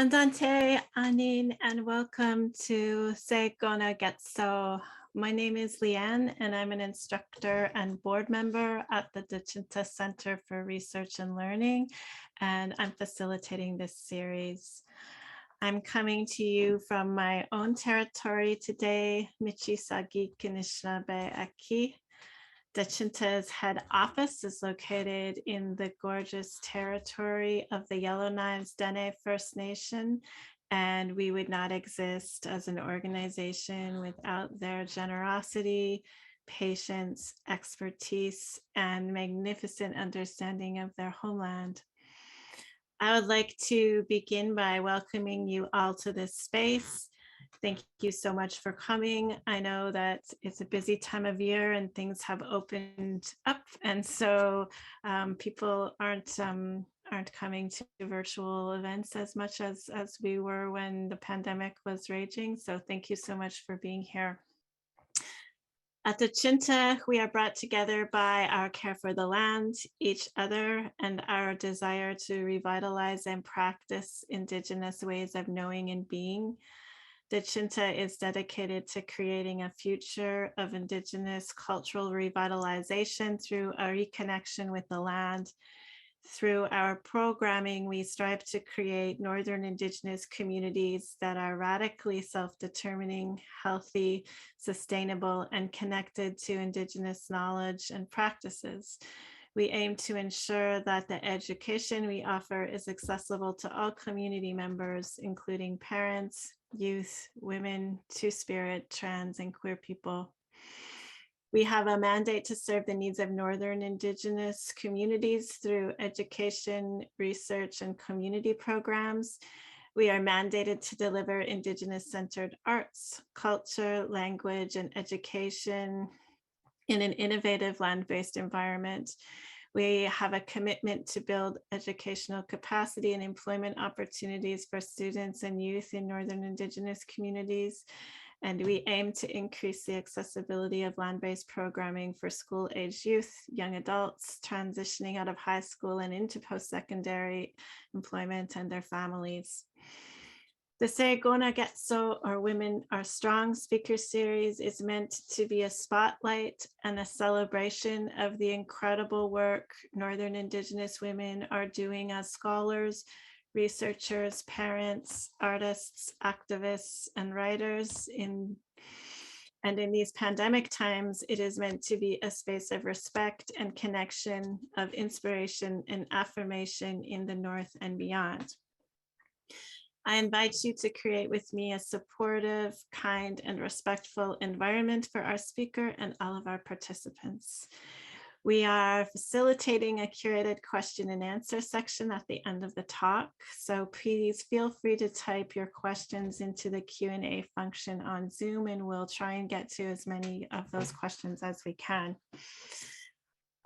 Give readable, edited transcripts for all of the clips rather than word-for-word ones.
Andante, Anin, and welcome to Ts'eko Nàgeètso. My name is Leanne, and I'm an instructor and board member at the Dechinta Center for Research and Learning, and I'm facilitating this series. I'm coming to you from my own territory today, Michisagi Kinishinaabe Aki. Dechinta's head office is located in the gorgeous territory of the Yellowknife Dene First Nation, and we would not exist as an organization without their generosity, patience, expertise, and magnificent understanding of their homeland. I would like to begin by welcoming you all to this space. Thank you so much for coming. I know that it's a busy time of year and things have opened up, and so people aren't coming to virtual events as much as we were when the pandemic was raging. So thank you so much for being here. At Dechinta, we are brought together by our care for the land, each other, and our desire to revitalize and practice Indigenous ways of knowing and being. Dechinta is dedicated to creating a future of Indigenous cultural revitalization through a reconnection with the land. Through our programming, we strive to create Northern Indigenous communities that are radically self-determining, healthy, sustainable, and connected to Indigenous knowledge and practices. We aim to ensure that the education we offer is accessible to all community members, including parents, youth, women, two-spirit, trans, and queer people. We have a mandate to serve the needs of Northern Indigenous communities through education, research, and community programs. We are mandated to deliver Indigenous-centered arts, culture, language, and education in an innovative land-based environment. We have a commitment to build educational capacity and employment opportunities for students and youth in Northern Indigenous communities. And we aim to increase the accessibility of land-based programming for school-age youth, young adults transitioning out of high school and into post-secondary employment and their families. The Ts'eko Nàgeètso, or Women Are Strong speaker series, is meant to be a spotlight and a celebration of the incredible work Northern Indigenous women are doing as scholars, researchers, parents, artists, activists, and writers. And in these pandemic times, it is meant to be a space of respect and connection, of inspiration and affirmation in the North and beyond. I invite you to create with me a supportive, kind, and respectful environment for our speaker and all of our participants. We are facilitating a curated question and answer section at the end of the talk, so please feel free to type your questions into the Q&A function on Zoom, and we'll try and get to as many of those questions as we can.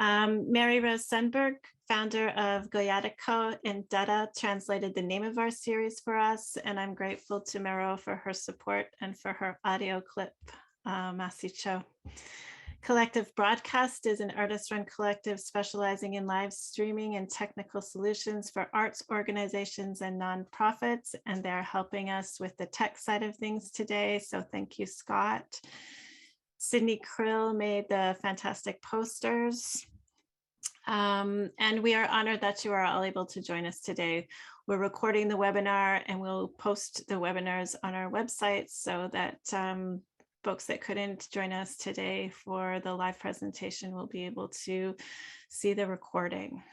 Mary Rose Sundberg, founder of Goyatiko in Dada, translated the name of our series for us, and I'm grateful to Mero for her support and for her audio clip, Mahsi. Collective Broadcast is an artist-run collective specializing in live streaming and technical solutions for arts organizations and nonprofits, and they're helping us with the tech side of things today, so thank you, Scott. Sydney Krill made the fantastic posters. And we are honored that you are all able to join us today. We're recording the webinar and we'll post the webinars on our website so that folks that couldn't join us today for the live presentation will be able to see the recording.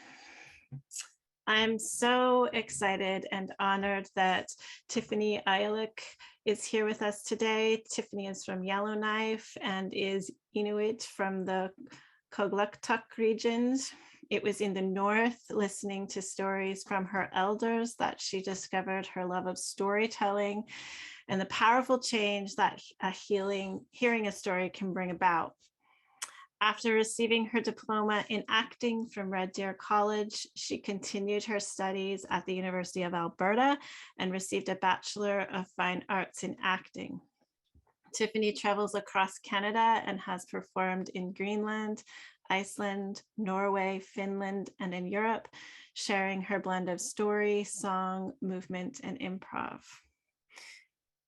I'm so excited and honored that Tiffany Ayalik is here with us today. Tiffany is from Yellowknife and is Inuit from the Kugluktuk region. It was in the north, listening to stories from her elders, that she discovered her love of storytelling and the powerful change that hearing a story can bring about. After receiving her diploma in acting from Red Deer College, she continued her studies at the University of Alberta and received a Bachelor of Fine Arts in Acting. Tiffany travels across Canada and has performed in Greenland, Iceland, Norway, Finland, and in Europe. sharing her blend of story, song, movement, and improv.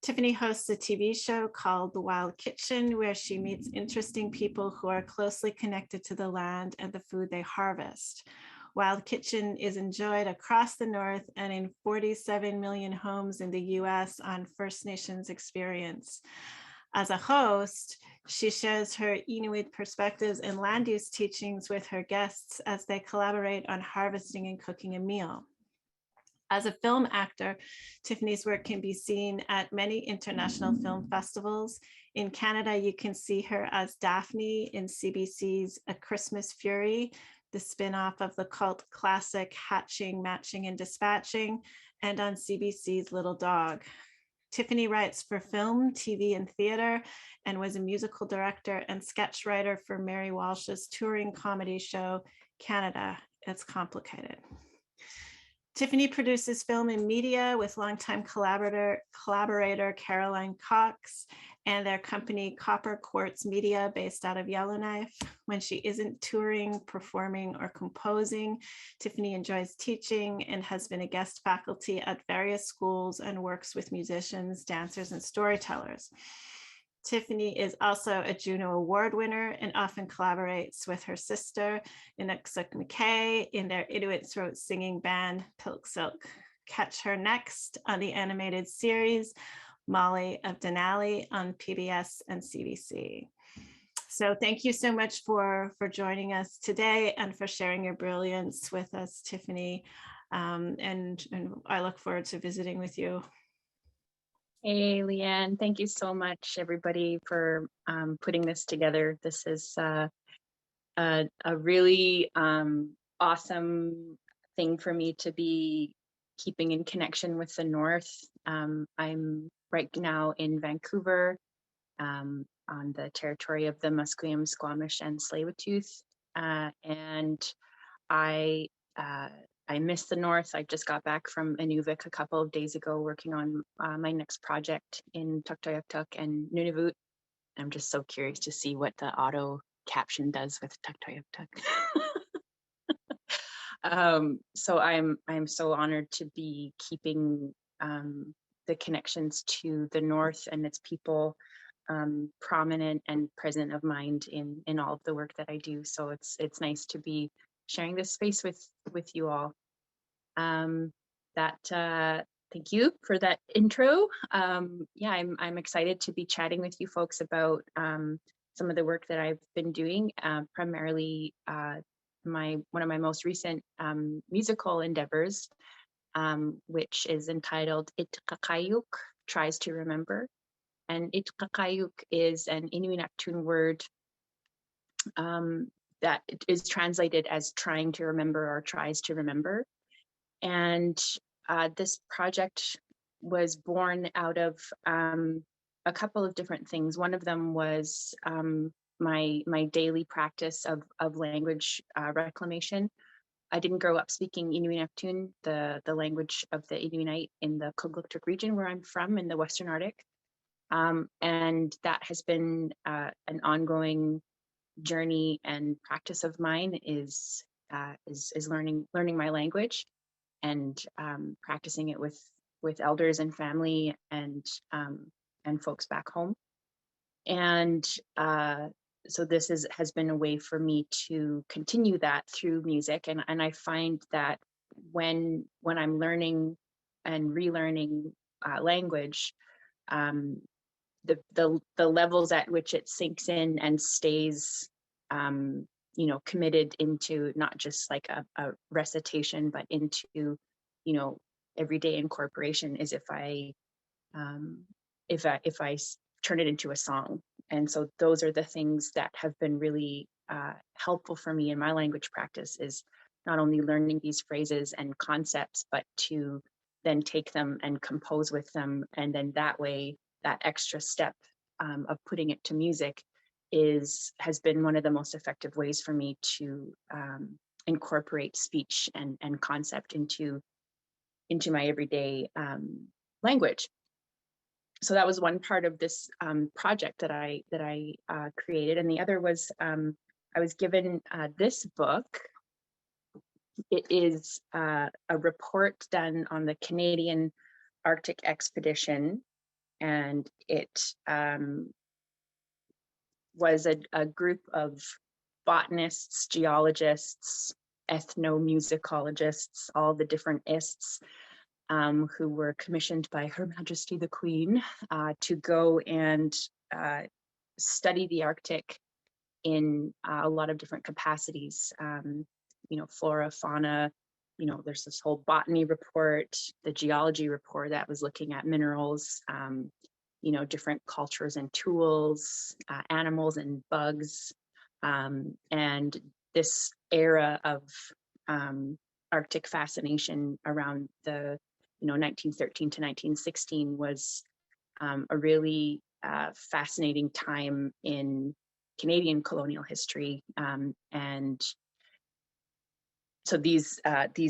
Tiffany hosts a TV show called The Wild Kitchen, where she meets interesting people who are closely connected to the land and the food they harvest. Wild Kitchen is enjoyed across the North and in 47 million homes in the US on First Nations experience. As a host, she shares her Inuit perspectives and land use teachings with her guests as they collaborate on harvesting and cooking a meal. As a film actor, Tiffany's work can be seen at many international film festivals. In Canada, you can see her as Daphne in CBC's A Christmas Fury, the spin-off of the cult classic Hatching, Matching, and Dispatching, and on CBC's Little Dog. Tiffany writes for film, TV, and theater, and was a musical director and sketch writer for Mary Walsh's touring comedy show, Canada, It's Complicated. Tiffany produces film and media with longtime collaborator Caroline Cox and their company Copper Quartz Media based out of Yellowknife. When she isn't touring, performing, or composing, Tiffany enjoys teaching and has been a guest faculty at various schools and works with musicians, dancers, and storytellers. Tiffany is also a Juno Award winner and often collaborates with her sister, Itqaqhaijuq, in their Inuit throat singing band, Pilk Silk. Catch her next on the animated series, Molly of Denali on PBS and CBC. So thank you so much for joining us today and for sharing your brilliance with us, Tiffany. And I look forward to visiting with you. Hey, Leanne, thank you so much, everybody, for putting this together. This is a really awesome thing for me to be keeping in connection with the North. I'm right now in Vancouver on the territory of the Musqueam, Squamish, and Tsleil-Waututh. And I miss the North. I just got back from Inuvik a couple of days ago working on my next project in Tuktoyaktuk and Nunavut. I'm just so curious to see what the auto caption does with Tuktoyaktuk. So I'm so honored to be keeping the connections to the North and its people prominent and present of mind in all of the work that I do. So it's nice to be sharing this space with you all. Thank you for that intro. Yeah, I'm excited to be chatting with you folks about some of the work that I've been doing, primarily one of my most recent musical endeavors, which is entitled Itqaqhaijuq, Tries to Remember. And Itqaqhaijuq is an Inuit word that is translated as trying to remember or tries to remember. And this project was born out of a couple of different things. One of them was my daily practice of language reclamation. I didn't grow up speaking Inuit, the language of the Inuit in the Kugluktuk region where I'm from in the Western Arctic. And that has been an ongoing journey and practice of mine is learning my language and practicing it with elders and family and folks back home. And so this has been a way for me to continue that through music. And I find that when I'm learning and relearning language, the levels at which it sinks in and stays committed into not just like a recitation, but into everyday incorporation is if I turn it into a song. And so those are the things that have been really helpful for me in my language practice, is not only learning these phrases and concepts, but to then take them and compose with them. And then that way, that extra step of putting it to music has been one of the most effective ways for me to incorporate speech and concept into my everyday language. So that was one part of this project that I created, and the other was I was given this book, it is a report done on the Canadian Arctic expedition, and it was a group of botanists, geologists, ethnomusicologists, all the different ists, who were commissioned by Her Majesty the Queen to go and study the Arctic in a lot of different capacities, flora, fauna. There's this whole botany report, the geology report that was looking at minerals, different cultures and tools, animals and bugs. And this era of Arctic fascination around the 1913 to 1916 was a really fascinating time in Canadian colonial history, and so these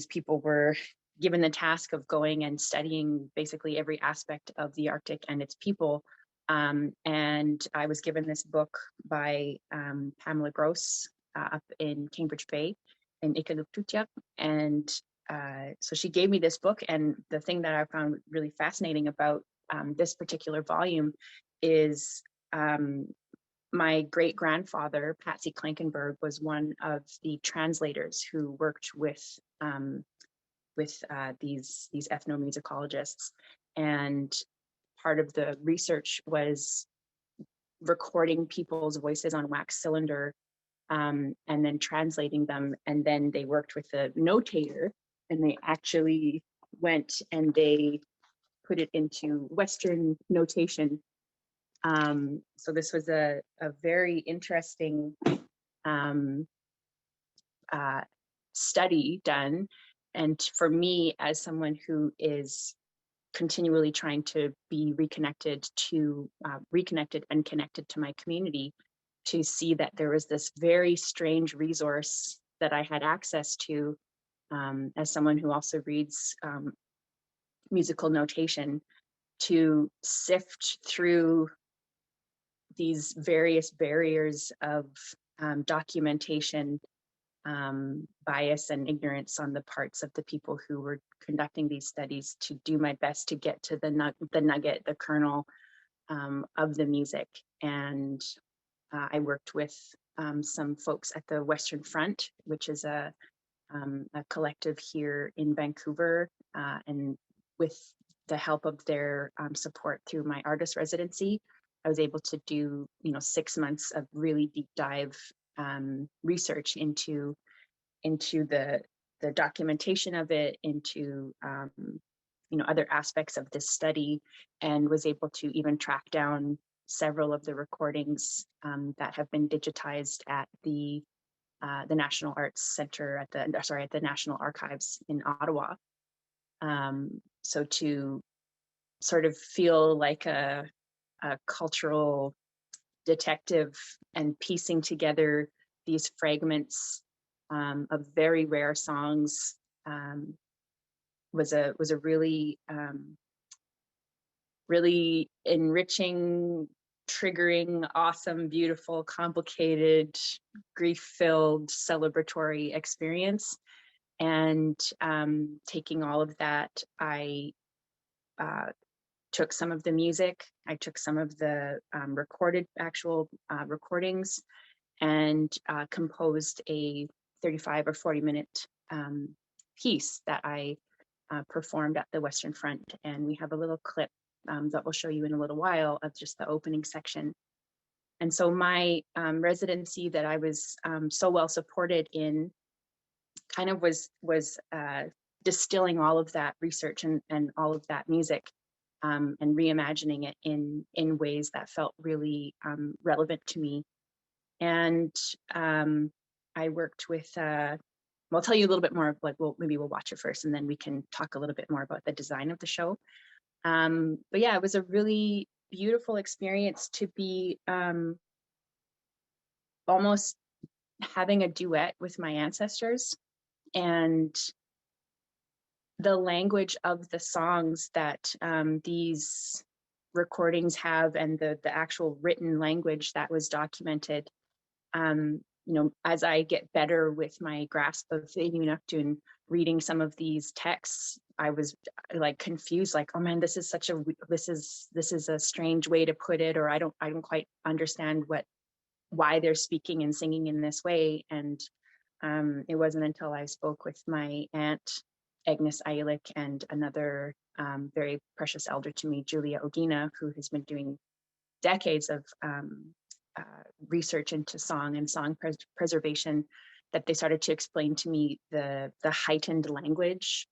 people were given the task of going and studying basically every aspect of the Arctic and its people. And I was given this book by Pamela Gross up in Cambridge Bay in Itqaqhaijuq, and so she gave me this book. And the thing that I found really fascinating about this particular volume is my great-grandfather, Patsy Clankenberg, was one of the translators who worked with these ethnomusicologists. And part of the research was recording people's voices on wax cylinder and then translating them. And then they worked with a notator, and they actually went and they put it into Western notation. So this was a very interesting study done. And for me, as someone who is continually trying to be reconnected and connected to my community, to see that there was this very strange resource that I had access to, as someone who also reads musical notation, to sift through these various barriers of documentation, bias and ignorance on the parts of the people who were conducting these studies, to do my best to get to the nugget, the kernel of the music. And I worked with some folks at the Western Front, which is a collective here in Vancouver, and with the help of their support through my artist residency, I was able to do 6 months of really deep dive research into the documentation of it, into other aspects of this study, and was able to even track down several of the recordings that have been digitized at the National Arts Center at the National Archives in Ottawa. So to sort of feel like a cultural detective and piecing together these fragments of very rare songs was a really really enriching, triggering, awesome, beautiful, complicated, grief-filled, celebratory experience. And taking all of that, I took some of the music, I took some of the recorded actual recordings, and composed a 35 or 40-minute piece that I performed at the Western Front. And we have a little clip that we'll show you in a little while of just the opening section. And so my residency that I was so well supported in kind of was distilling all of that research and all of that music, and reimagining it in ways that felt really relevant to me. And I worked with, I'll tell you a little bit more, like maybe we'll watch it first and then we can talk a little bit more about the design of the show. But yeah, it was a really beautiful experience to be almost having a duet with my ancestors, and the language of the songs that these recordings have, and the actual written language that was documented, as I get better with my grasp of the Inuit and reading some of these texts, I was like confused, like, oh man, this is a strange way to put it, or I don't quite understand why they're speaking and singing in this way. And it wasn't until I spoke with my aunt, Agnes Ayalik, and another very precious elder to me, Julia Ogina, who has been doing decades of research into song and song preservation, that they started to explain to me the heightened language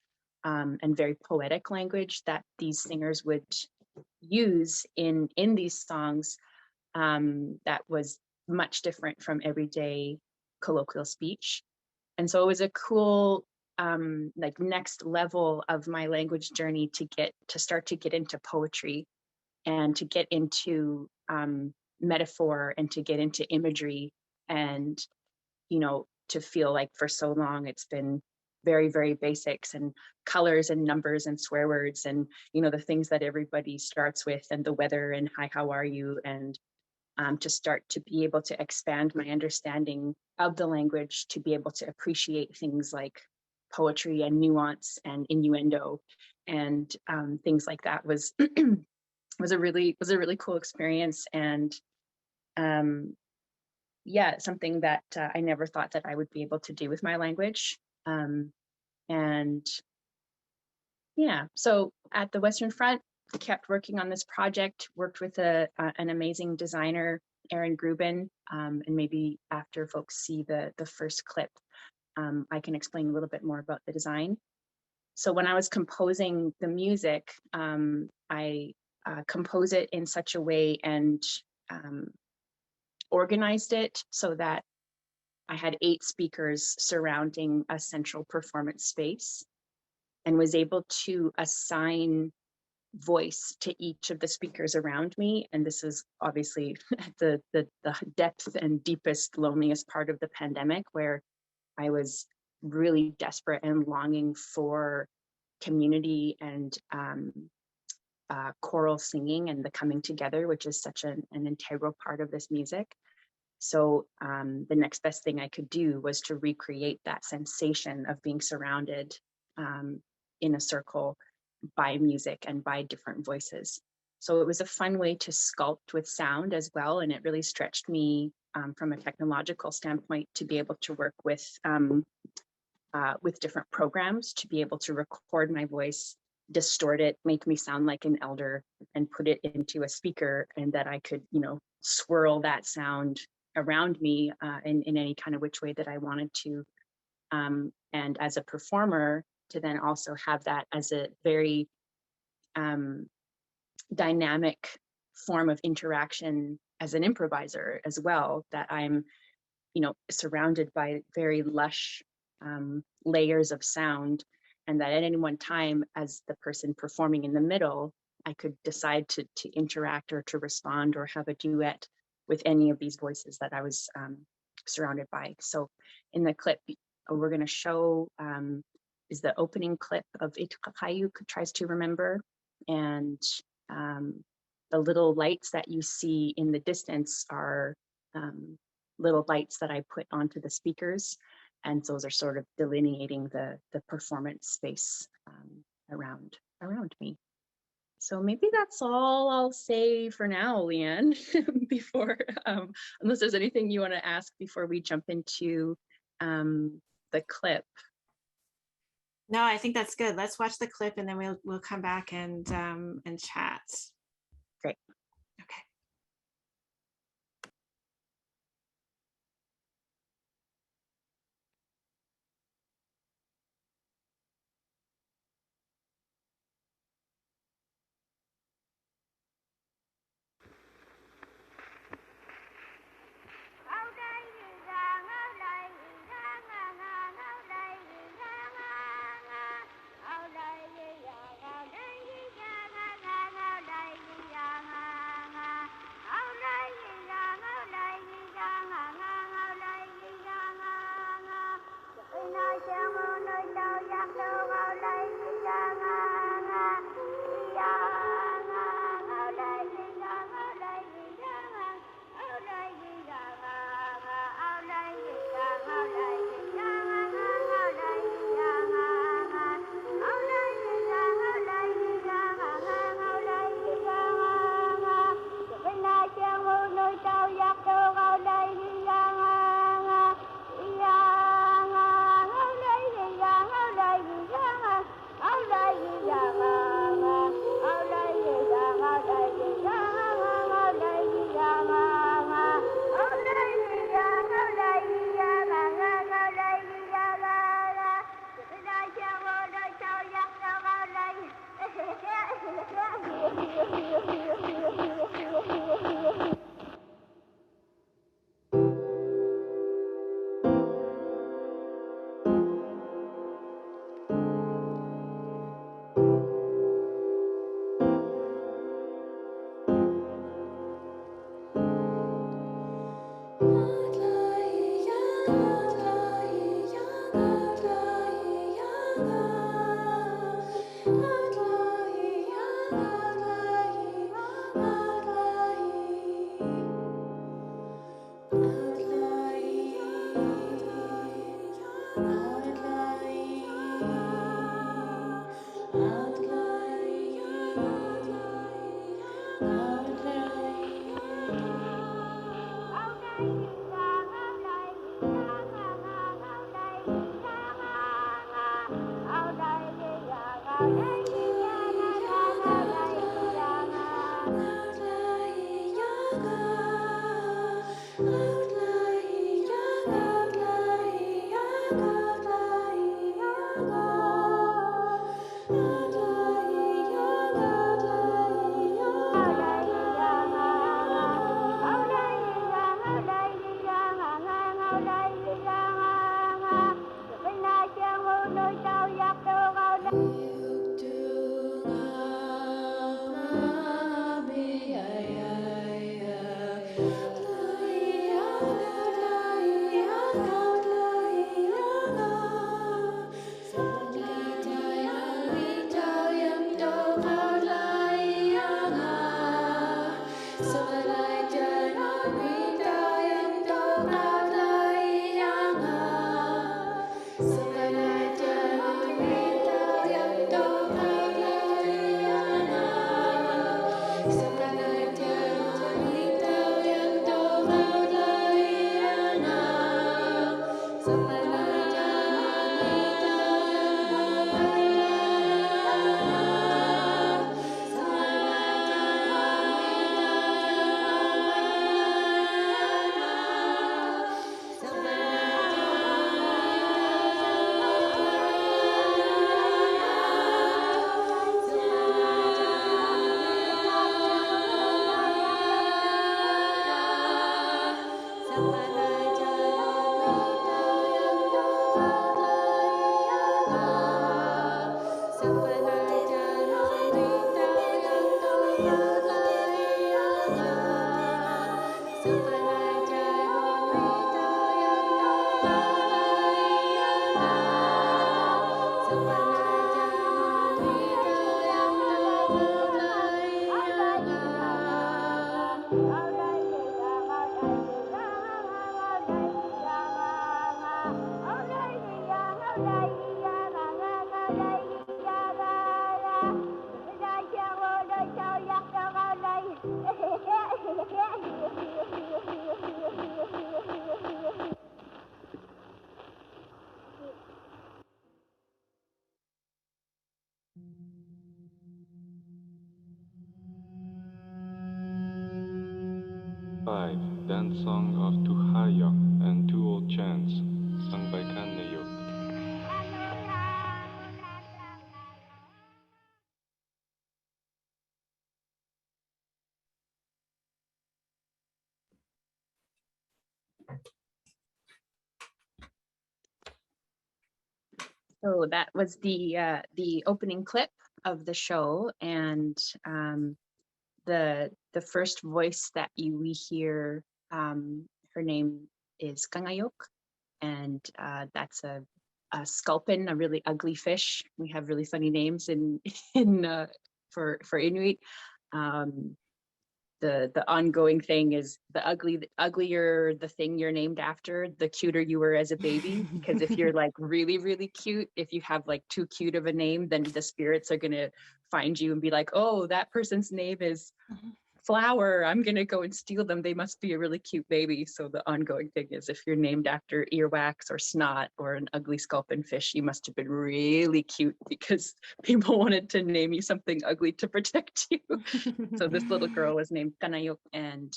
and very poetic language that these singers would use in these songs, that was much different from everyday colloquial speech. And so it was a cool like next level of my language journey to start to get into poetry and to get into metaphor and to get into imagery, and to feel like for so long it's been very, very basics and colors and numbers and swear words and the things that everybody starts with, and the weather and hi, how are you, and to start to be able to expand my understanding of the language, to be able to appreciate things like poetry and nuance and innuendo and things like that was was a really cool experience. And yeah, something that I never thought that I would be able to do with my language. And yeah, so at the Western Front, I kept working on this project, worked with an amazing designer, Erin Grubin, and maybe after folks see the first clip, I can explain a little bit more about the design. So when I was composing the music, I compose it in such a way and organized it so that I had 8 speakers surrounding a central performance space, and was able to assign voice to each of the speakers around me. And this is obviously the depth and deepest, loneliest part of the pandemic, where I was really desperate and longing for community and choral singing and the coming together, which is such an integral part of this music. So the next best thing I could do was to recreate that sensation of being surrounded in a circle by music and by different voices. So it was a fun way to sculpt with sound as well. And it really stretched me from a technological standpoint to be able to work with different programs, to be able to record my voice, distort it, make me sound like an elder, and put it into a speaker, and that I could, swirl that sound around me in any kind of which way that I wanted to. And as a performer, to then also have that as a very dynamic form of interaction as an improviser as well, that I'm, surrounded by very lush layers of sound, and that at any one time, as the person performing in the middle, I could decide to interact or to respond or have a duet with any of these voices that I was surrounded by. So in the clip we're going to show is the opening clip of Itqaqhaijuq Tries to Remember. And the little lights that you see in the distance are little lights that I put onto the speakers. And those are sort of delineating the performance space around me. So maybe that's all I'll say for now, Leanne, before, unless there's anything you want to ask before we jump into the clip. No, I think that's good. Let's watch the clip and then we'll come back and chat. Great. Okay. 5, Dance Song of Itqaqhaijuq and Two Old Chants, sung by Kannayuk. So that was the opening clip of the show, and the first voice that we hear, her name is Kangayuk, and that's a sculpin, a really ugly fish. We have really funny names in for Inuit. The ongoing thing is the uglier the thing you're named after, the cuter you were as a baby. Because if you're like really, really cute, if you have like too cute of a name, then the spirits are gonna find you and be like, oh, that person's name is Flower, I'm gonna go and steal them. They must be a really cute baby. So the ongoing thing is, if you're named after earwax or snot or an ugly sculpin fish, you must have been really cute because people wanted to name you something ugly to protect you. So this little girl was named Kanayuk, and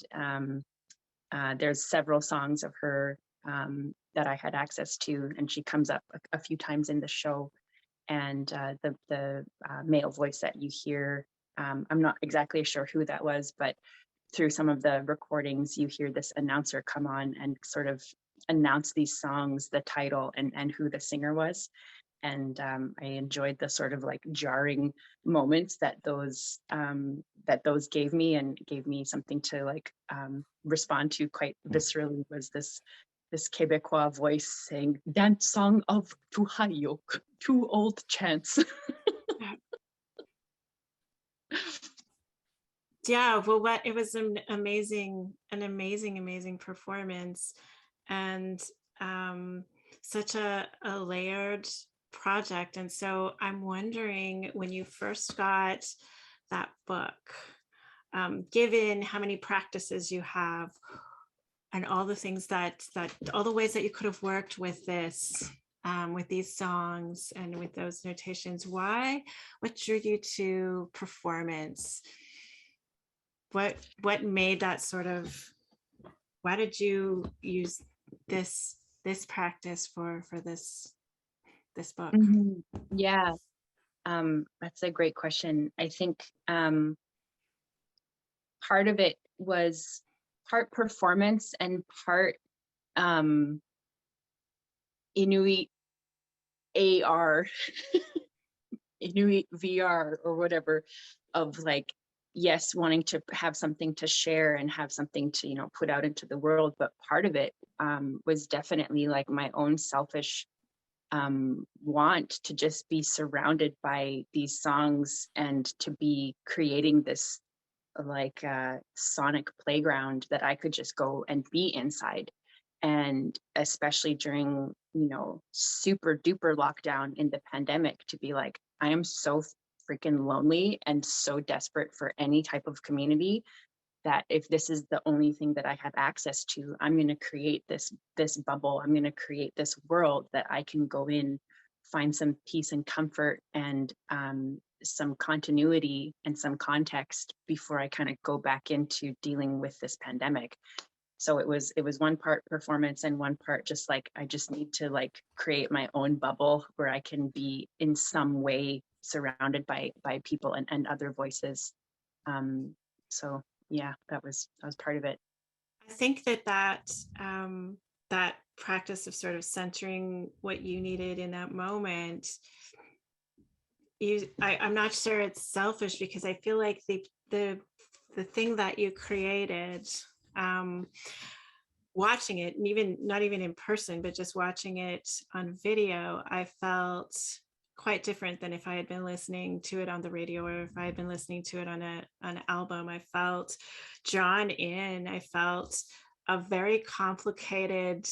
there's several songs of her that I had access to, and she comes up a few times in the show. And the male voice that you hear, I'm not exactly sure who that was, but through some of the recordings, you hear this announcer come on and sort of announce these songs, the title, and who the singer was. And I enjoyed the sort of like jarring moments that those gave me, and gave me something to like respond to quite viscerally. Was this Quebecois voice saying, "Dance song of Itqaqhaijuq, two old chants." Yeah, well, it was an amazing performance, and such a layered project. And so I'm wondering, when you first got that book, given how many practices you have and all the things that all the ways that you could have worked with this, with these songs and with those notations, what drew you to performance? What made that sort of, why did you use this practice for this book? Mm-hmm. Yeah, that's a great question. I think part of it was part performance and part Inuit AR, Inuit VR or whatever, of like, yes, wanting to have something to share and have something to, you know, put out into the world. But part of it was definitely like my own selfish want to just be surrounded by these songs and to be creating this like sonic playground that I could just go and be inside. And especially during, you know, super duper lockdown in the pandemic, to be like, I am so freaking lonely and so desperate for any type of community, that if this is the only thing that I have access to, I'm going to create this bubble. I'm going to create this world that I can go in, find some peace and comfort and some continuity and some context before I kind of go back into dealing with this pandemic. So it was one part performance and one part just like, I just need to like create my own bubble where I can be in some way surrounded by people and other voices. So yeah, that was part of it. I think that practice of sort of centering what you needed in that moment, I'm not sure it's selfish, because I feel like the thing that you created, watching it, and even not even in person, but just watching it on video, I felt quite different than if I had been listening to it on the radio, or if I had been listening to it on an album. I felt drawn in. I felt a very complicated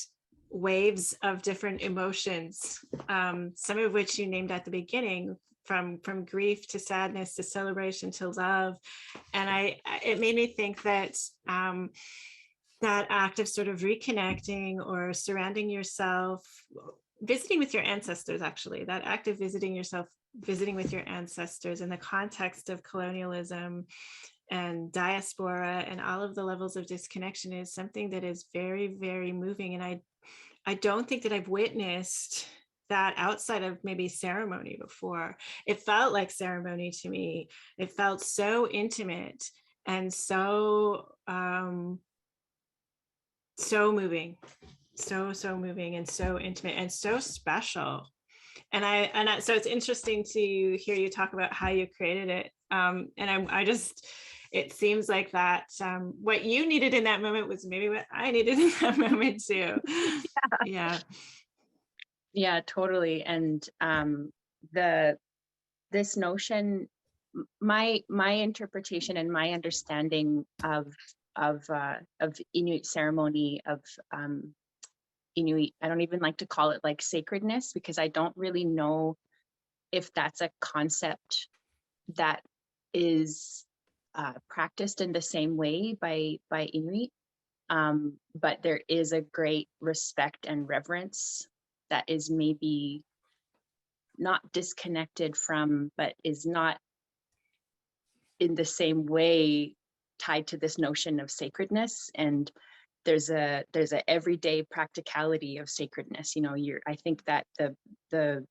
waves of different emotions, some of which you named at the beginning, from grief to sadness to celebration to love. And it made me think that that act of sort of reconnecting or surrounding yourself, visiting with your ancestors, actually, that act of visiting yourself, visiting with your ancestors in the context of colonialism, and diaspora and all of the levels of disconnection is something that is very, very moving. And I don't think that I've witnessed that outside of maybe ceremony before. It felt like ceremony to me. It felt so intimate and so moving, so moving and so intimate and so special. And so it's interesting to hear you talk about how you created it. And I just, it seems like that what you needed in that moment was maybe what I needed in that moment too. Yeah, totally. And this notion, my interpretation and my understanding of Inuit ceremony, of Inuit, I don't even like to call it like sacredness, because I don't really know if that's a concept that is practiced in the same way by Inuit. But there is a great respect and reverence that is maybe not disconnected from, but is not in the same way tied to this notion of sacredness. And there's a everyday practicality of sacredness. You know, I think that the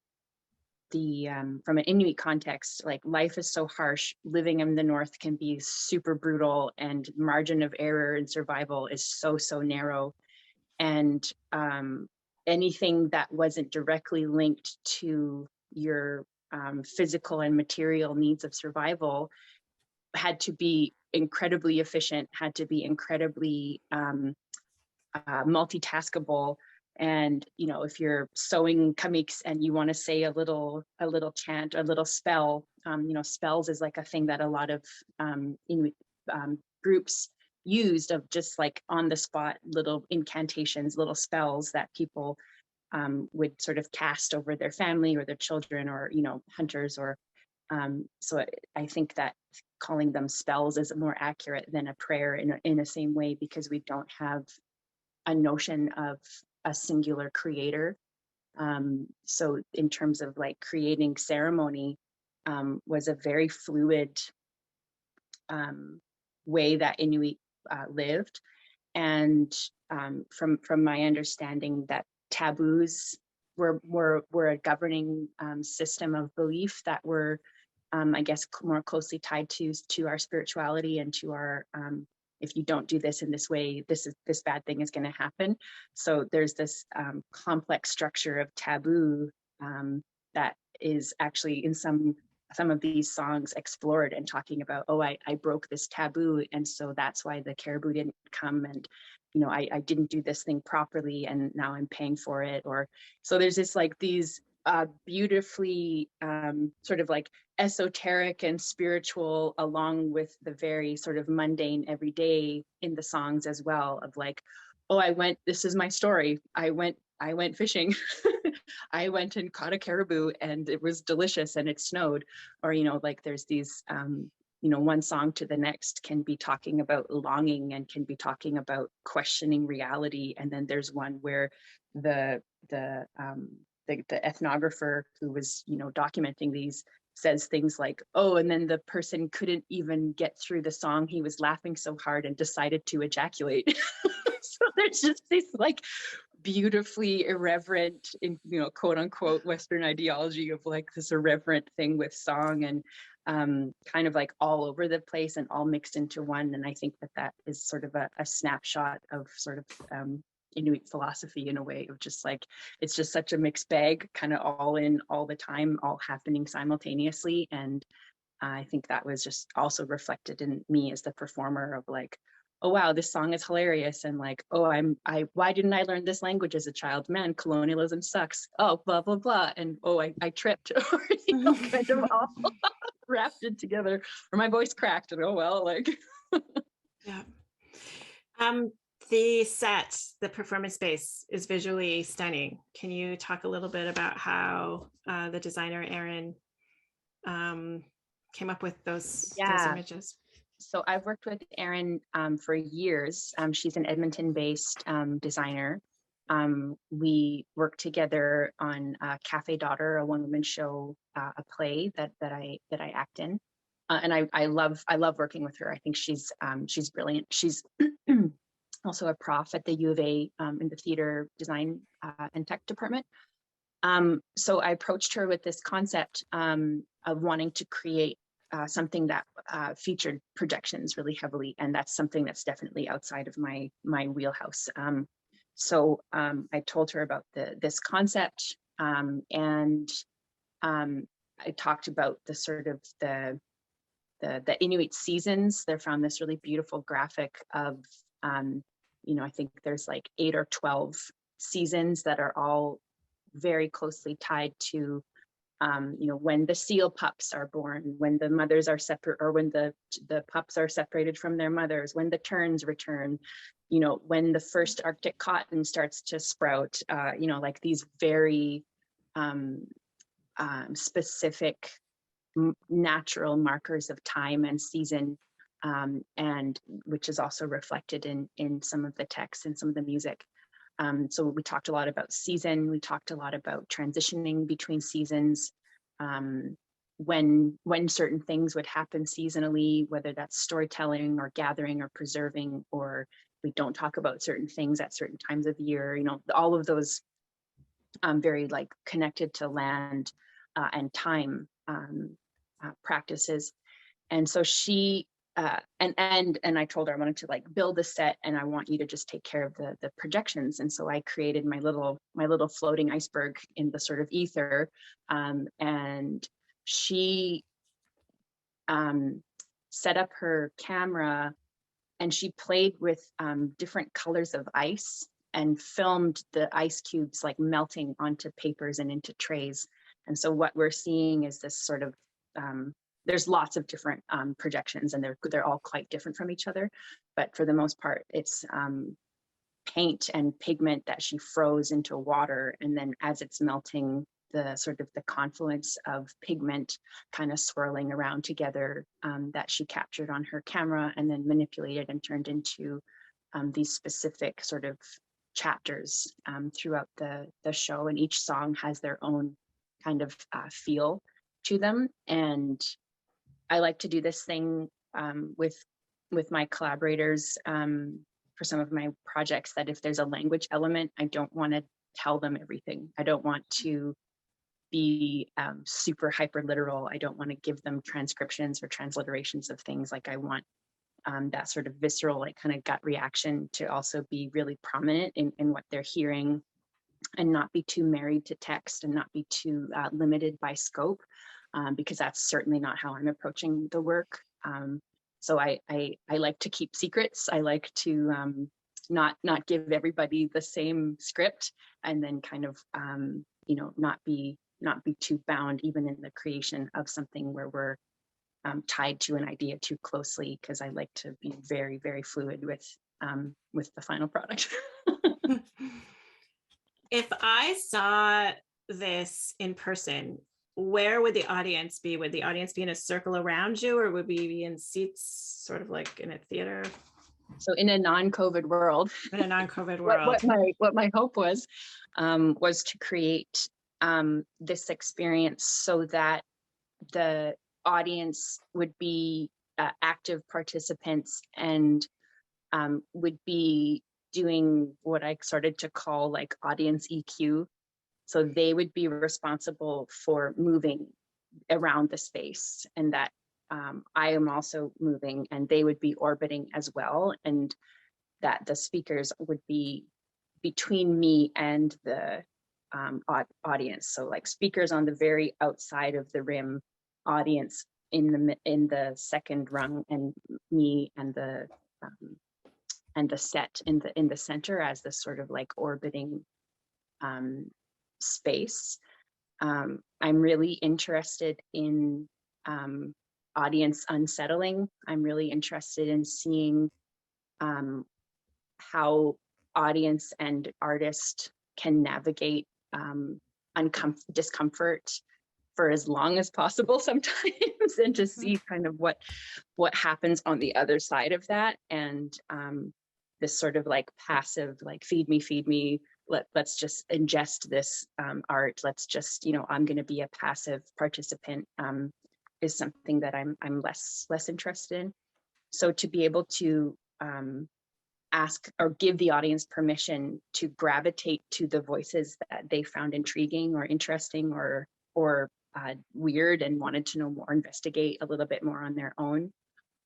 from an Inuit context, like, life is so harsh, living in the North can be super brutal, and margin of error and survival is so narrow. And anything that wasn't directly linked to your physical and material needs of survival had to be incredibly efficient, had to be incredibly multitaskable. And, you know, if you're sewing kamiks and you want to say a little chant, a little spell, you know, spells is like a thing that a lot of Inuit groups used, of just like on the spot little incantations, little spells that people would sort of cast over their family or their children, or, you know, hunters, or so I think that calling them spells is more accurate than a prayer in the same way, because we don't have a notion of a singular creator. So in terms of like creating ceremony, was a very fluid way that Inuit lived. And from my understanding, that taboos were a governing system of belief that were, I guess, more closely tied to our spirituality and to our, if you don't do this in this way, this bad thing is going to happen. So there's this complex structure of taboo that is actually in some of these songs explored, and talking about, oh, I broke this taboo, and so that's why the caribou didn't come, and, you know, I didn't do this thing properly, and now I'm paying for it. Or so there's this like these beautifully sort of like esoteric and spiritual, along with the very sort of mundane everyday in the songs as well, of like, oh, this is my story, I went fishing I went and caught a caribou and it was delicious and it snowed. Or, you know, like there's these you know, one song to the next can be talking about longing and can be talking about questioning reality. And then there's one where the ethnographer who was, you know, documenting these says things like, oh, and then the person couldn't even get through the song, he was laughing so hard and decided to ejaculate. So there's just this like beautifully irreverent, in, you know, quote unquote Western ideology of like this irreverent thing with song, and kind of like all over the place and all mixed into one. And I think that is sort of a snapshot of sort of Inuit philosophy, in a way of just like, it's just such a mixed bag, kind of all in all the time, all happening simultaneously. And I think that was just also reflected in me as the performer, of like, oh wow, this song is hilarious, and like, oh, why didn't I learn this language as a child? Man, colonialism sucks. Oh, blah blah blah, and oh, I tripped, or, you know, kind of all wrapped it together, or my voice cracked, and oh well, like. Yeah. The performance space is visually stunning. Can you talk a little bit about how the designer Erin came up with those images? So I've worked with Erin for years. She's an Edmonton-based designer. We worked together on Cafe Daughter, a one-woman show, a play that I act in. and I love working with her. I think she's brilliant. She's also a prof at the U of A in the theater design and tech department. So I approached her with this concept of wanting to create something that featured projections really heavily, and that's something that's definitely outside of my wheelhouse. So I told her about this concept, and I talked about the sort of the Inuit Seasons. They found this really beautiful graphic of, you know, I think there's like 8 or 12 seasons that are all very closely tied to, you know, when the seal pups are born, when the mothers are separate, or when the pups are separated from their mothers, when the terns return, you know, when the first Arctic cotton starts to sprout, you know, like these very specific natural markers of time and season, and which is also reflected in some of the text and some of the music. So we talked a lot about season. We talked a lot about transitioning between seasons, when certain things would happen seasonally, whether that's storytelling or gathering or preserving, or we don't talk about certain things at certain times of the year. You know, all of those very like connected to land and time practices. And so she and I told her I wanted to like build a set, and I want you to just take care of the projections. And so I created my little floating iceberg in the sort of ether, and she set up her camera, and she played with different colors of ice and filmed the ice cubes like melting onto papers and into trays. And so what we're seeing is this sort of there's lots of different projections, and they're all quite different from each other. But for the most part, it's paint and pigment that she froze into water. And then as it's melting, the sort of the confluence of pigment kind of swirling around together that she captured on her camera and then manipulated and turned into these specific sort of chapters throughout the show. And each song has their own kind of feel to them. And I like to do this thing with my collaborators for some of my projects, that if there's a language element, I don't want to tell them everything. I don't want to be super hyper literal. I don't want to give them transcriptions or transliterations of things. Like I want that sort of visceral, like kind of gut reaction to also be really prominent in what they're hearing, and not be too married to text, and not be too limited by scope, because that's certainly not how I'm approaching the work. So I like to keep secrets. I like to not give everybody the same script, and then kind of you know, not be too bound even in the creation of something where we're tied to an idea too closely, because I like to be very, very fluid with the final product. If I saw this in person, where would the audience be? Would the audience be in a circle around you, or would we be in seats sort of like in a theater? So in a non-COVID world, what my hope was to create this experience so that the audience would be active participants, and would be doing what I started to call like audience EQ. So they would be responsible for moving around the space, and that I am also moving, and they would be orbiting as well, and that the speakers would be between me and the audience. So like speakers on the very outside of the rim, audience in the second rung, and me and the set in the center as this sort of like orbiting space. I'm really interested in audience unsettling. I'm really interested in seeing how audience and artist can navigate discomfort for as long as possible sometimes, and to see kind of what happens on the other side of that. And this sort of like passive, like feed me, let's just ingest this art. Let's just, you know, I'm going to be a passive participant, is something that I'm less interested in. So to be able to ask or give the audience permission to gravitate to the voices that they found intriguing or interesting or weird and wanted to know more, investigate a little bit more on their own.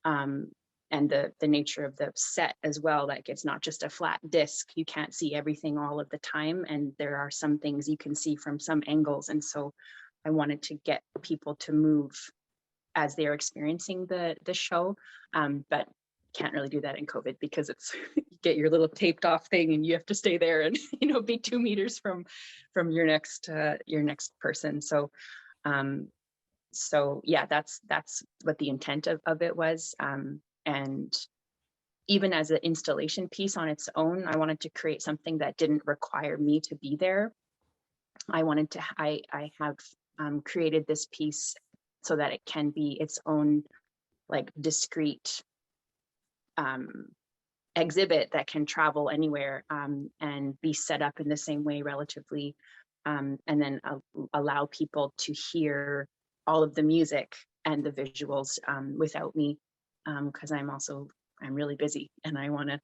And the nature of the set as well, like it's not just a flat disc. You can't see everything all of the time. And there are some things you can see from some angles. And so I wanted to get people to move as they're experiencing the show. But can't really do that in COVID because it's you get your little taped off thing and you have to stay there and be 2 meters from your next person. So yeah, that's what the intent of it was. And even as an installation piece on its own, I wanted to create something that didn't require me to be there. I have created this piece so that it can be its own like discrete exhibit that can travel anywhere and be set up in the same way relatively, and then allow people to hear all of the music and the visuals without me, because I'm really busy and I want to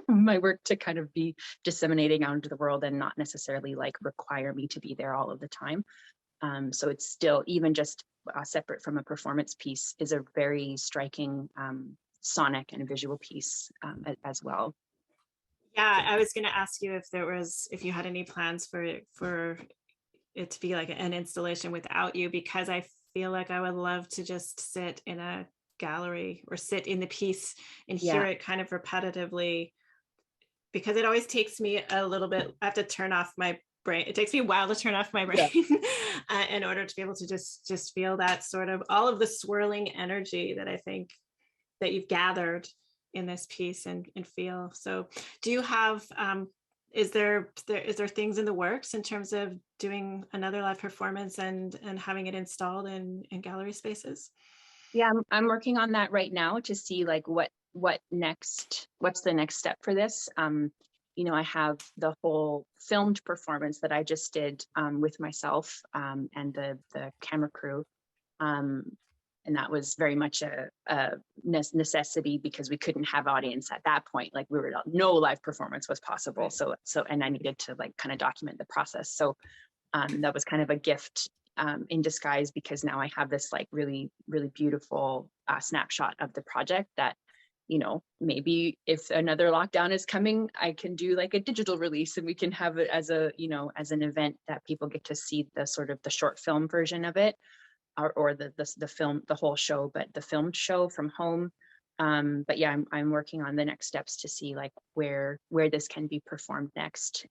my work to kind of be disseminating out into the world and not necessarily like require me to be there all of the time. So it's still, even just separate from a performance piece, is a very striking sonic and visual piece as well. Yeah, I was going to ask you if you had any plans for it to be like an installation without you, because I feel like I would love to just sit in a gallery or sit in the piece and hear it kind of repetitively, because it always takes me a little bit, I have to turn off my brain. It takes me a while to turn off my brain in order to be able to just feel that sort of all of the swirling energy that I think that you've gathered in this piece and feel. So do you have, is there things in the works in terms of doing another live performance and having it installed in gallery spaces? Yeah, I'm working on that right now to see like what's the next step for this. I have the whole filmed performance that I just did with myself and the camera crew. And that was very much a necessity because we couldn't have audience at that point. Like no live performance was possible. So and I needed to like kind of document the process. So that was kind of a gift in disguise, because now I have this like really, really beautiful snapshot of the project that, maybe if another lockdown is coming, I can do like a digital release and we can have it as as an event that people get to see the sort of the short film version of it. Or the film, the whole show, but the filmed show from home. But yeah, I'm working on the next steps to see like where this can be performed next.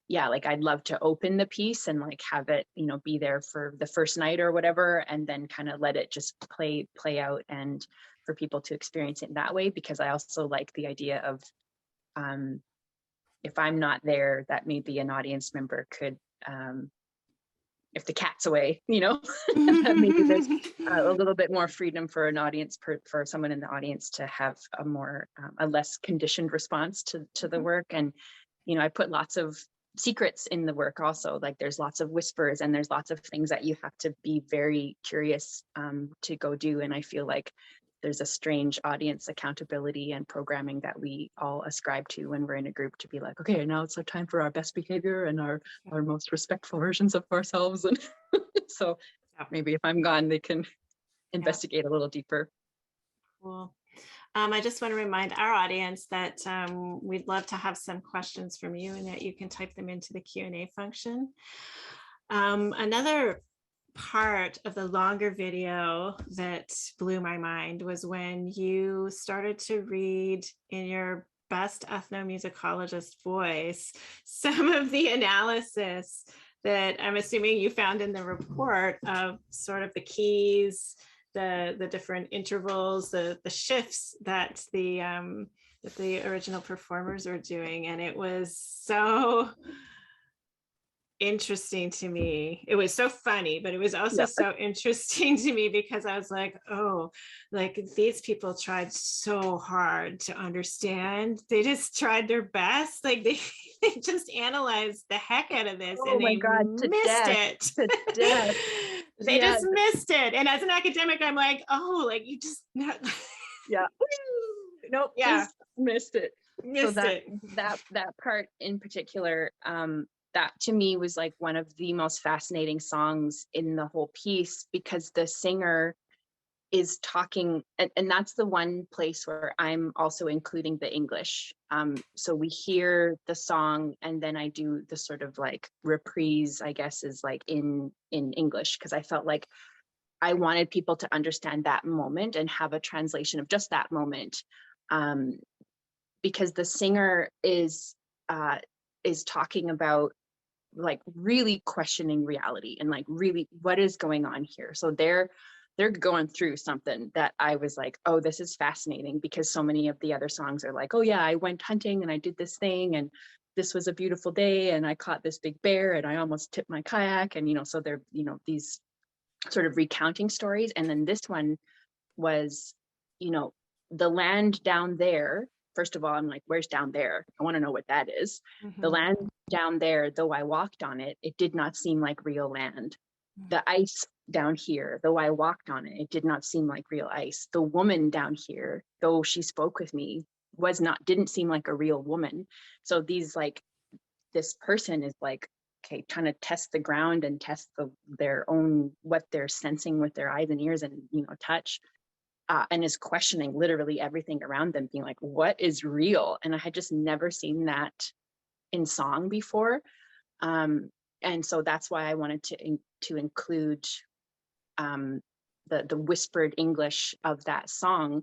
Yeah, like I'd love to open the piece and like have it, be there for the first night or whatever, and then kind of let it just play out and for people to experience it that way. Because I also like the idea of if I'm not there, that maybe an audience member could if the cat's away, maybe there's a little bit more freedom for an audience, for someone in the audience to have a less conditioned response to the work. And, I put lots of secrets in the work also, like there's lots of whispers and there's lots of things that you have to be very curious to go do. And I feel like there's a strange audience accountability and programming that we all ascribe to when we're in a group, to be like, okay, now it's our time for our best behavior and our most respectful versions of ourselves. And so maybe if I'm gone, they can investigate a little deeper. Cool. I just want to remind our audience that we'd love to have some questions from you, and that you can type them into the Q&A function. Another part of the longer video that blew my mind was when you started to read in your best ethnomusicologist voice some of the analysis that I'm assuming you found in the report of sort of the keys, the different intervals, the shifts that the original performers were doing. And it was so interesting to me. It was so funny, but it was also Yeah. so interesting to me because I was like, oh, like these people tried so hard to understand. They just tried their best. Like they just analyzed the heck out of this Oh and my they God, to missed death, it. to death. They Yeah, just missed it. And as an academic, I'm like, oh, like you just yeah. Nope, yeah, just missed it. So missed it. that part in particular, that to me was like one of the most fascinating songs in the whole piece, because the singer is talking, and that's the one place where I'm also including the English. So we hear the song, and then I do the sort of like reprise, I guess, is like in English, because I felt like I wanted people to understand that moment and have a translation of just that moment, because the singer is talking about like really questioning reality and like really what is going on here. So they're going through something that I was like, oh, this is fascinating, because so many of the other songs are like, oh yeah, I went hunting and I did this thing and this was a beautiful day and I caught this big bear and I almost tipped my kayak, and so they're these sort of recounting stories. And then this one was, the land down there. First of all, I'm like, where's down there? I want to know what that is. The land down there, though I walked on it, it did not seem like real land. The ice down here, though I walked on it, it did not seem like real ice. The woman down here, though she spoke with me, didn't seem like a real woman. So this person is like, okay, trying to test the ground and test their own, what they're sensing with their eyes and ears and touch. And is questioning literally everything around them, being like, what is real? And I had just never seen that in song before. And so that's why I wanted to include the whispered English of that song.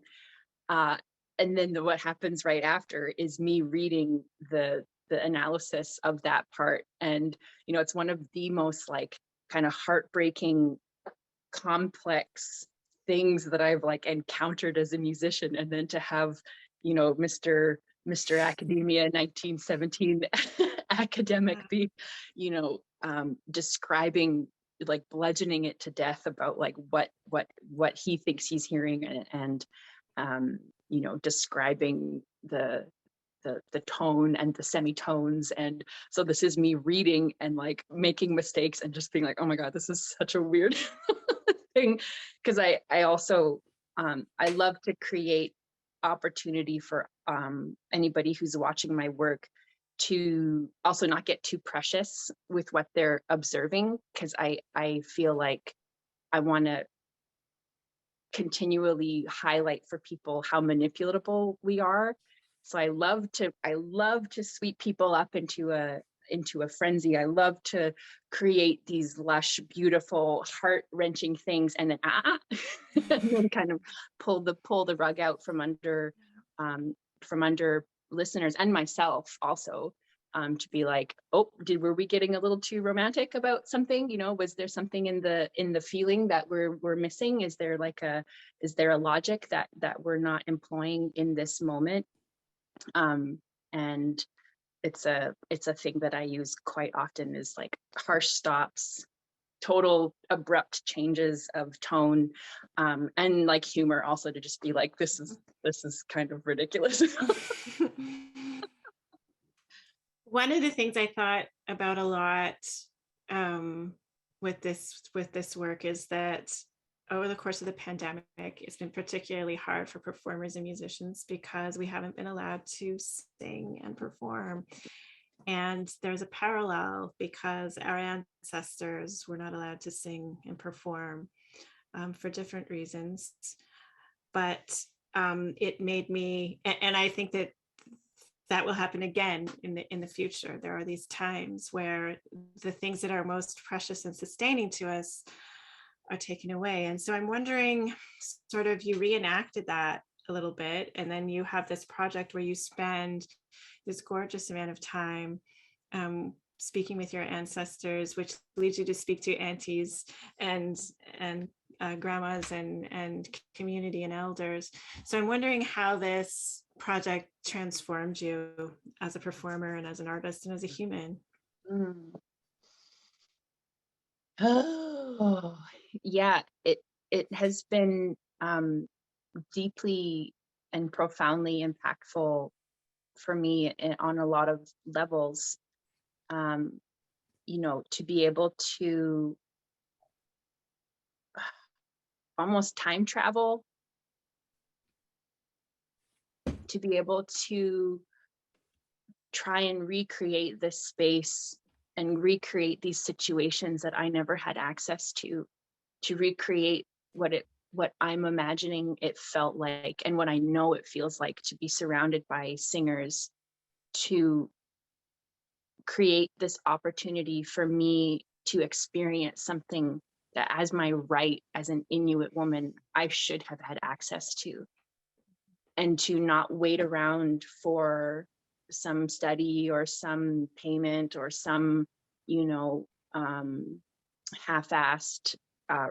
And then what happens right after is me reading the analysis of that part. And, it's one of the most like kind of heartbreaking, complex things that I've like encountered as a musician. And then to have, Mr. Academia 1917 academic be, describing, like bludgeoning it to death about like what he thinks he's hearing, and describing the tone and the semitones. And so this is me reading and like making mistakes and just being like, oh my God, this is such a weird thing. Because I also I love to create opportunity for anybody who's watching my work to also not get too precious with what they're observing, because I feel like I want to continually highlight for people how manipulatable we are. So I love to sweep people up into a frenzy. I love to create these lush, beautiful, heart-wrenching things, and then and then kind of pull the rug out from under listeners and myself also, to be like, oh, were we getting a little too romantic about something? Was there something in the feeling that we're missing? Is there a logic that we're not employing in this moment? And it's a thing that I use quite often, is like harsh stops, total abrupt changes of tone, and like humor also, to just be like, this is kind of ridiculous. One of the things I thought about a lot with this work is that over the course of the pandemic, it's been particularly hard for performers and musicians because we haven't been allowed to sing and perform. And there's a parallel because our ancestors were not allowed to sing and perform for different reasons. But it made me, and I think that will happen again in the future. There are these times where the things that are most precious and sustaining to us are taken away. And so I'm wondering, sort of, you reenacted that a little bit, and then you have this project where you spend this gorgeous amount of time speaking with your ancestors, which leads you to speak to aunties and grandmas and community and elders. So I'm wondering how this project transformed you as a performer and as an artist and as a human. Oh, yeah, it has been deeply and profoundly impactful for me on a lot of levels. To be able to almost time travel, to be able to try and recreate this space and recreate these situations that I never had access to recreate what I'm imagining it felt like and what I know it feels like to be surrounded by singers, to create this opportunity for me to experience something that, as my right as an Inuit woman, I should have had access to, and to not wait around for some study or some payment or some, half-assed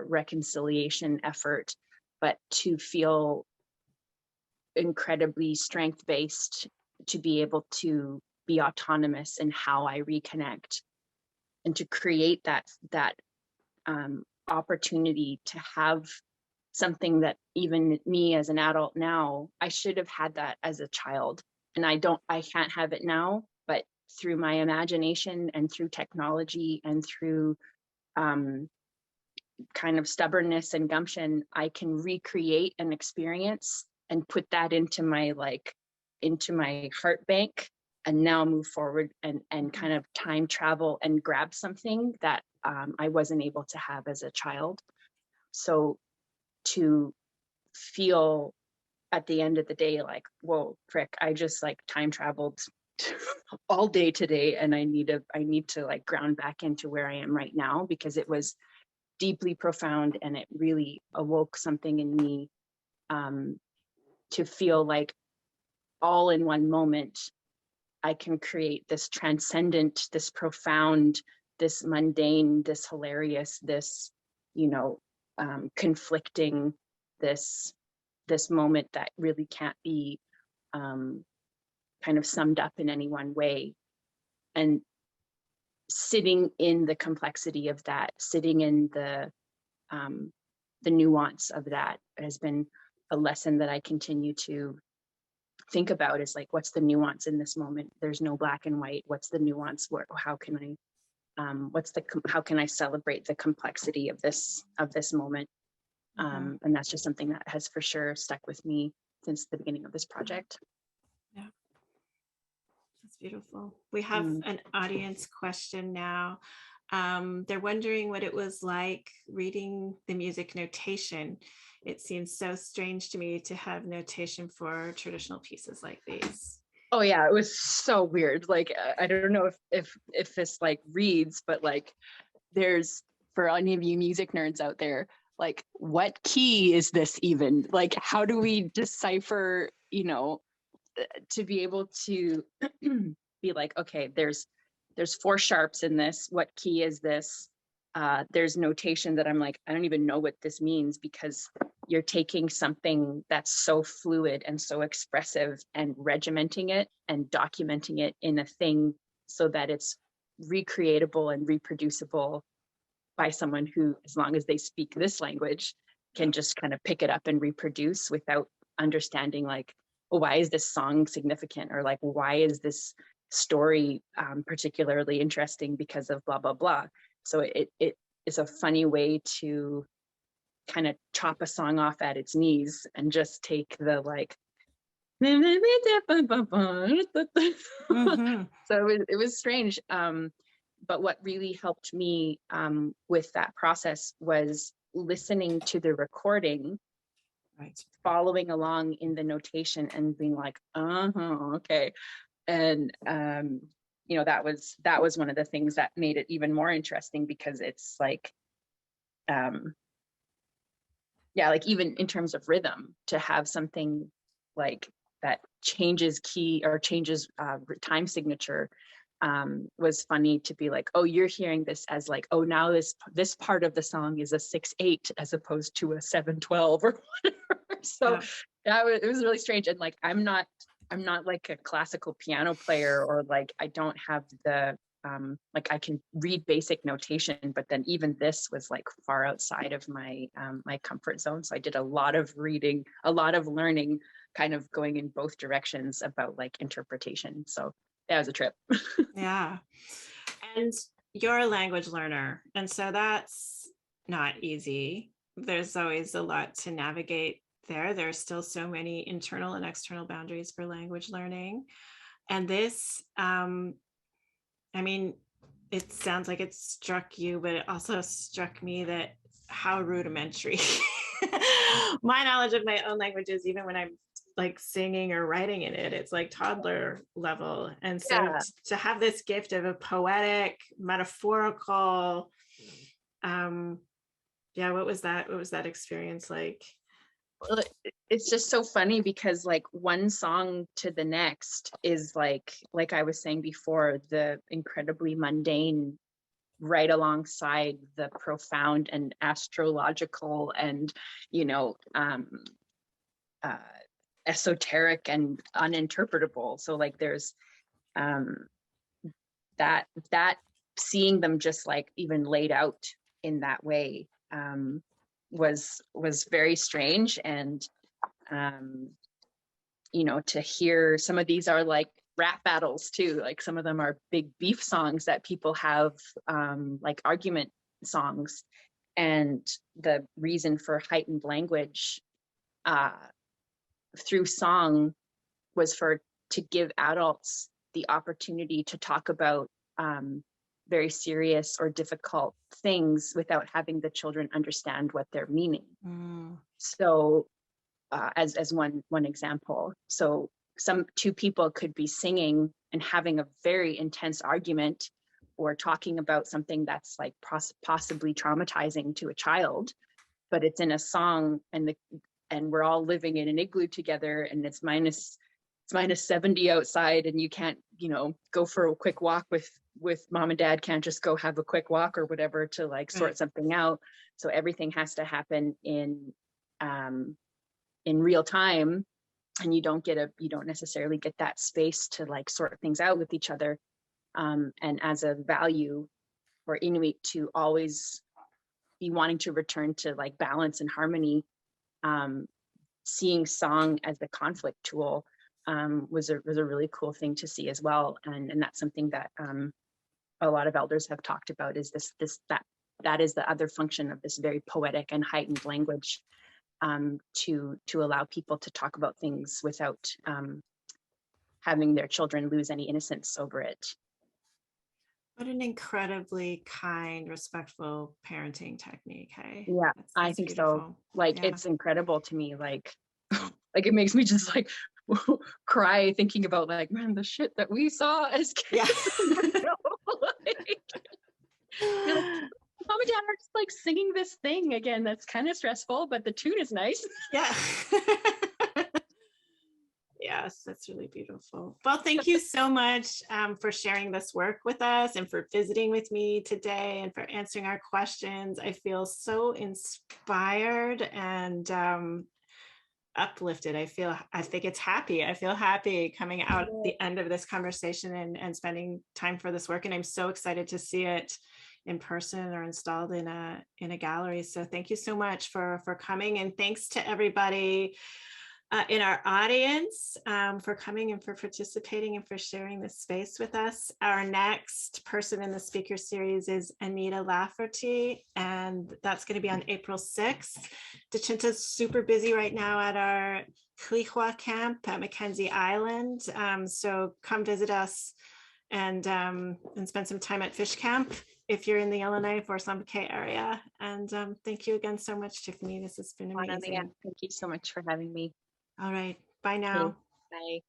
reconciliation effort, but to feel incredibly strength-based, to be able to be autonomous in how I reconnect, and to create that opportunity to have something that even me as an adult now, I should have had that as a child, and I can't have it now, but through my imagination and through technology and through kind of stubbornness and gumption, I can recreate an experience and put that into my heart bank, and now move forward and kind of time travel and grab something that I wasn't able to have as a child. So to feel at the end of the day like, whoa, frick, I just like time traveled all day today, and I need to like ground back into where I am right now, because it was deeply profound and it really awoke something in me, to feel like all in one moment I can create this transcendent, this profound, this mundane, this hilarious, this conflicting, this moment that really can't be kind of summed up in any one way. And sitting in the complexity of that, sitting in the nuance of that has been a lesson that I continue to think about, is like, what's the nuance in this moment? There's no black and white. What's the nuance? How can I celebrate the complexity of this moment? And that's just something that has for sure stuck with me since the beginning of this project. Yeah, that's beautiful. We have an audience question now. They're wondering what it was like reading the music notation. It seems so strange to me to have notation for traditional pieces like these. Oh yeah, it was so weird. Like, I don't know if this like reads, but like, there's, for any of you music nerds out there, like, what key is this even? Like, how do we decipher, to be able to be like, okay, there's 4 sharps in this. What key is this? There's notation that I'm like, I don't even know what this means, because you're taking something that's so fluid and so expressive and regimenting it and documenting it in a thing so that it's recreatable and reproducible by someone who, as long as they speak this language, can just kind of pick it up and reproduce without understanding like, oh, why is this song significant? Or like, why is this story particularly interesting because of blah, blah, blah. So it is a funny way to kind of chop a song off at its knees and just take the like, so it was strange. But what really helped me with that process was listening to the recording, right, following along in the notation and being like, okay. And that was one of the things that made it even more interesting, because it's like, like even in terms of rhythm, to have something like that changes key or changes time signature, was funny to be like, oh, you're hearing this as like, oh, now this part of the song is a 6/8 as opposed to a 7/12 or whatever. So it was really strange. And like, I'm not like a classical piano player, or like, I don't have the like I can read basic notation, but then even this was like far outside of my my comfort zone. So I did a lot of reading, a lot of learning, kind of going in both directions about like interpretation. So that was a trip. Yeah. And you're a language learner, and so that's not easy. There's always a lot to navigate there. There are still so many internal and external boundaries for language learning. And this, I mean, it sounds like it struck you, but it also struck me that how rudimentary my knowledge of my own language is, even when I'm like singing or writing in it, it's like toddler level. And so Yeah. to have this gift of a poetic, metaphorical, yeah, what was that experience like? Well, it's just so funny because like one song to the next is like I was saying before, the incredibly mundane right alongside the profound and astrological and, you know, esoteric and uninterpretable. So like there's that seeing them just like even laid out in that way was very strange. And you know, to hear some of these are like rap battles too, like some of them are big beef songs that people have, like argument songs. And the reason for heightened language through song was to give adults the opportunity to talk about very serious or difficult things without having the children understand what they're meaning. So as one example, so two people could be singing and having a very intense argument or talking about something that's like possibly traumatizing to a child, but it's in a song, and we're all living in an igloo together, and it's minus 70 outside, and you can't, you know, go for a quick walk with mom and dad, can't just go have a quick walk or whatever to like sort something out. So everything has to happen in real time, and you don't necessarily get that space to like sort things out with each other. And as a value for Inuit to always be wanting to return to like balance and harmony, seeing song as the conflict tool was a really cool thing to see as well. And that's something that a lot of elders have talked about, is that is the other function of this very poetic and heightened language, to allow people to talk about things without having their children lose any innocence over it. What an incredibly kind, respectful parenting technique. Hey, yeah, that's I think beautiful. So like, yeah. It's incredible to me, like like it makes me just like cry thinking about like, man, the shit that we saw as kids. Yeah. You know? Like, you're like, mom and dad are just like singing this thing again that's kind of stressful, but the tune is nice. Yeah. Yes, that's really beautiful. Well, thank you so much for sharing this work with us, and for visiting with me today, and for answering our questions. I feel so inspired and uplifted. I think it's happy. I feel happy coming out at the end of this conversation and spending time for this work. And I'm so excited to see it in person or installed in a gallery. So thank you so much for coming, and thanks to everybody in our audience for coming and for participating and for sharing this space with us. Our next person in the speaker series is Anita Lafferty, and that's going to be on April 6th. Dechinta's super busy right now at our Kugluktuk camp at Mackenzie Island. So come visit us and spend some time at Fish Camp if you're in the Yellowknife or Ts'eko area. And thank you again so much, Tiffany. This has been amazing. Thank you so much for having me. All right. Bye now. Bye.